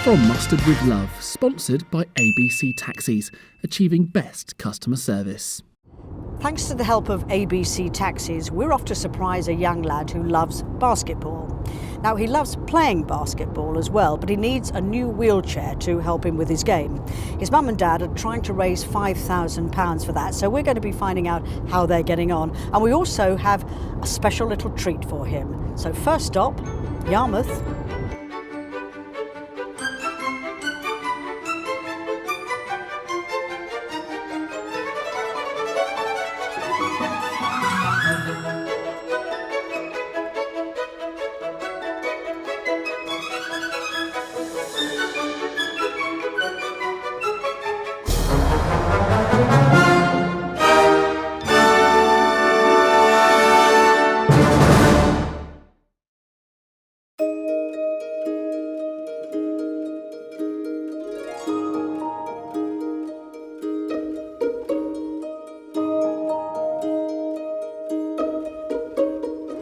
From Mustard with Love, sponsored by ABC Taxis, achieving best customer service. Thanks to the help of ABC Taxis, we're off to surprise a young lad who loves basketball. Now, he loves playing basketball as well, but he needs a new wheelchair to help him with his game. His mum and dad are trying to raise £5,000 for that, so we're going to be finding out how they're getting on. And we also have a special little treat for him. So first stop, Yarmouth.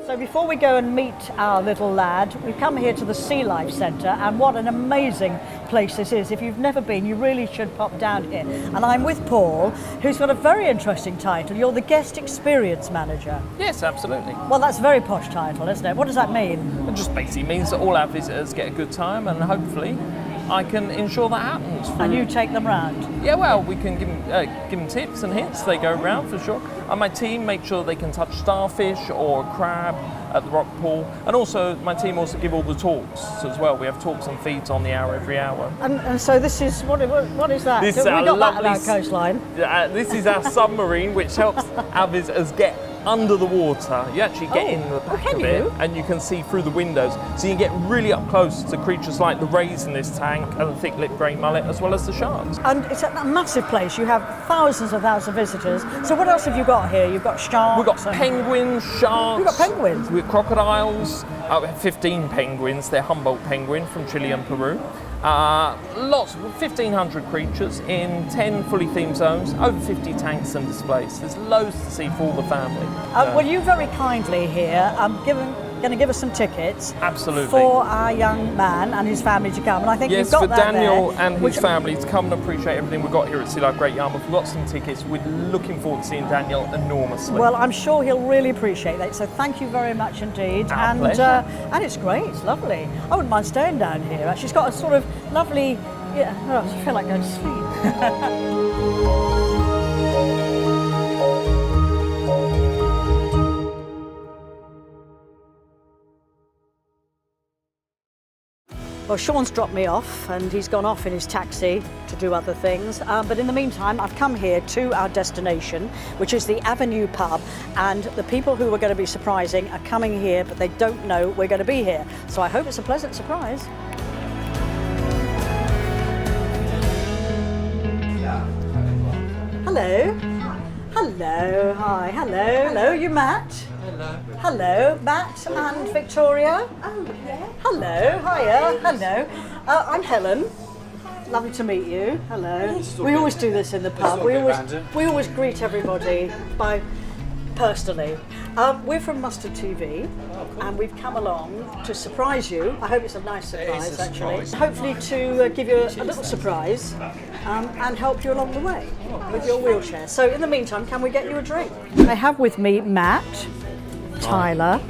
So before we go and meet our little lad, we've come here to the Sea Life Centre, and what an amazing place this is. If you've never been, you really should pop down here. And I'm with Paul, who's got a very interesting title. You're the Guest Experience Manager. Yes, absolutely. Well, that's a very posh title, isn't it? What does that mean? It just basically means that all our visitors get a good time, and hopefully I can ensure that happens. And you take them round? Yeah, well, we can give them tips and hints. They go around for sure. And my team make sure they can touch starfish or a crab at the rock pool. And also, my team also give all the talks as well. We have talks and feeds on the hour every hour. And so this is, what is that? This we is got our that at our lovely coastline. This is our submarine, which helps our visitors get under the water. You actually get in the back of it, and you can see through the windows. So you can get really up close to creatures like the rays in this tank and the thick-lipped grey mullet, as well as the sharks. And it's a massive place. You have thousands of visitors. So what else have you got here? You've got sharks. We've got penguins, sharks. We've got penguins. We've crocodiles. We have 15 penguins. They're Humboldt penguin from Chile and Peru. Lots, 1,500 creatures in 10 fully themed zones, over 50 tanks and displays. There's loads to see for all the family. Well, you very kindly here going to give us some tickets. Absolutely. For our young man and his family to come. And I think yes, you've got for that Daniel there, and his family to come and appreciate everything we've got here at Sea Life Great Yarmouth. We've got some tickets. We're looking forward to seeing Daniel enormously. Well, I'm sure he'll really appreciate that. So thank you very much indeed. Our pleasure. And it's great. It's lovely. I wouldn't mind staying down here. Actually, it's got a sort of lovely. Yeah, I feel like going to sleep. Well, Sean's dropped me off and he's gone off in his taxi to do other things. But in the meantime, I've come here to our destination, which is the Avenue Pub. And the people who we're going to be surprising are coming here, but they don't know we're going to be here. So I hope it's a pleasant surprise. Hello. Hello. Hi. Hello. Hello. You Matt? Hello. Hello, Matt and Victoria. Oh, yeah. Hello, hiya, hello. I'm Helen. Lovely to meet you. Hello. We always do this in the pub. We always greet everybody personally. We're from Mustard TV, and we've come along to surprise you. I hope it's a nice surprise, actually. Hopefully to give you a little surprise and help you along the way with your wheelchair. So in the meantime, can we get you a drink? I have with me Matt, Tyler,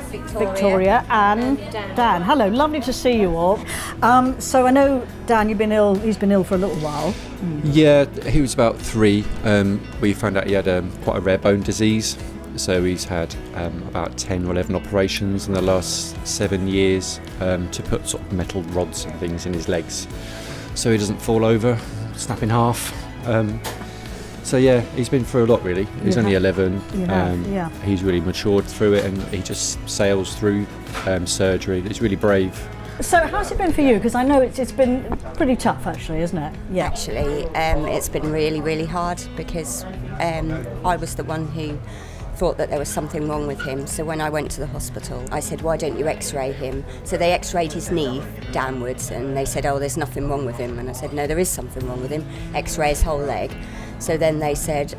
Victoria and Dan. Hello, lovely to see you all. So I know, Dan, you've been ill. He's been ill for a little while. Yeah, he was about 3. We found out he had quite a rare bone disease. So he's had about 10 or 11 operations in the last 7 years to put sort of metal rods and things in his legs, so he doesn't fall over, snap in half. So yeah, he's been through a lot really. He's only 11. He's really matured through it, and he just sails through surgery. He's really brave. So how's it been for you? Because I know it's been pretty tough actually, isn't it? Yeah. Actually, it's been really, really hard because I was the one who thought that there was something wrong with him. So when I went to the hospital, I said, why don't you x-ray him? So they x-rayed his knee downwards, and they said, oh, there's nothing wrong with him. And I said, no, there is something wrong with him. X-ray his whole leg. So then they said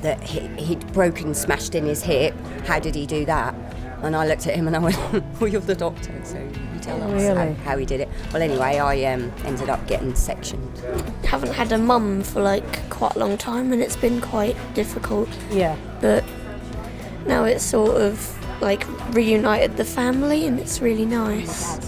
that he'd broken, smashed in his hip. How did he do that? And I looked at him and I went, well, you're the doctor, so you tell us Really? how he did it. Well, anyway, I ended up getting sectioned. Haven't had a mum for like quite a long time, and it's been quite difficult. Yeah. But now it's sort of like reunited the family, and it's really nice.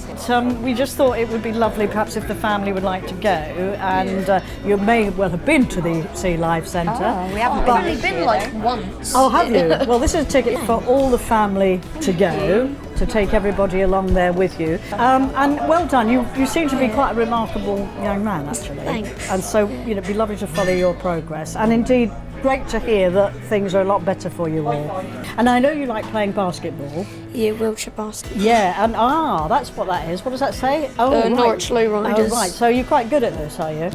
We just thought it would be lovely perhaps if the family would like to go, and you may well have been to the Sea Life Centre. Oh, we haven't I've only been like once. Oh, have you? Well, this is a ticket for all the family to go, to take everybody along there with you. And well done, you seem to be quite a remarkable young man, actually. Thanks. And so, it'd be lovely to follow your progress. And indeed, great to hear that things are a lot better for you all. And I know you like playing basketball. Yeah, wheelchair basketball. Yeah, and that's what that is. What does that say? Oh, right. Norwich Lowriders. Oh, right. So you're quite good at this, are you?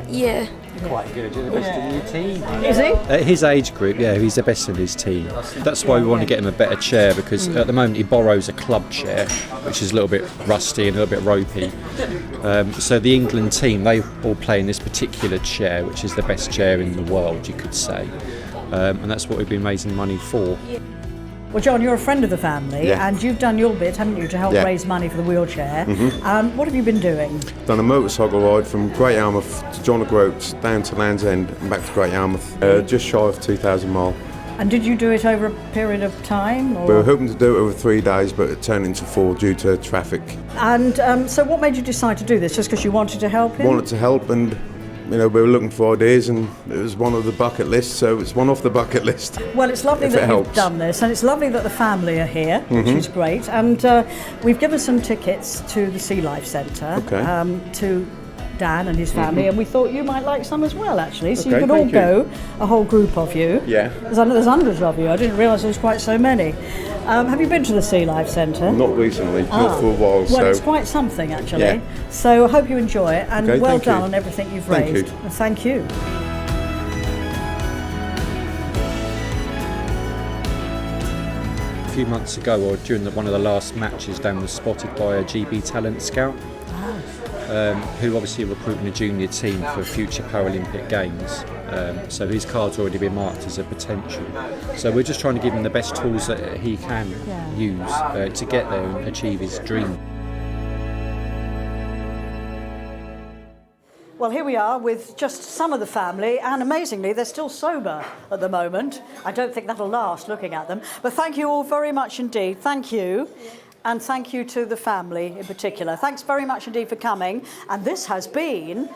Yeah. Quite good. You're the best in your team. Is he? At his age group, yeah, he's the best in his team. That's why we want to get him a better chair, because at the moment he borrows a club chair, which is a little bit rusty and a little bit ropey. So the England team, they all play in this particular chair, which is the best chair in the world, you could say. And that's what we've been raising money for. Well, John, you're a friend of the family, Yeah. and you've done your bit, haven't you, to help Yeah. raise money for the wheelchair. What have you been doing? Done a motorcycle ride from Great Yarmouth to John O'Groats, down to Land's End and back to Great Yarmouth, just shy of 2,000 mile. And did you do it over a period of time? Or? We were hoping to do it over 3 days, but it turned into 4 due to traffic. And so what made you decide to do this? Just because you wanted to help him? Wanted to help, and we were looking for ideas, and it was one of the bucket lists, so it's one off the bucket list. Well, it's lovely If that it you've helps. done this, and it's lovely that the family are here, which is great. And we've given some tickets to the Sea Life Centre, Okay. to Dan and his family, and we thought you might like some as well, actually. So you Okay, could all thank you. go, a whole group of you. Yeah. There's hundreds of you. I didn't realise there was quite so many. Have you been to the Sea Life Centre? Not recently, not for a while, Well, so it's quite something, actually. Yeah. So I hope you enjoy it, and Okay, well thank you. done on everything you've Thank raised. you. And thank you. A few months ago, or during one of the last matches, Dan was spotted by a GB talent scout, who obviously are recruiting a junior team for future Paralympic Games. So his card's already been marked as a potential. So we're just trying to give him the best tools that he can use to get there and achieve his dream. Well, here we are with just some of the family, and amazingly, they're still sober at the moment. I don't think that'll last, looking at them. But thank you all very much indeed. Thank you. And thank you to the family in particular. Thanks very much indeed for coming. And this has been...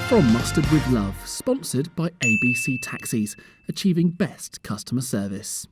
From Mustard with Love, sponsored by ABC Taxis, achieving best customer service.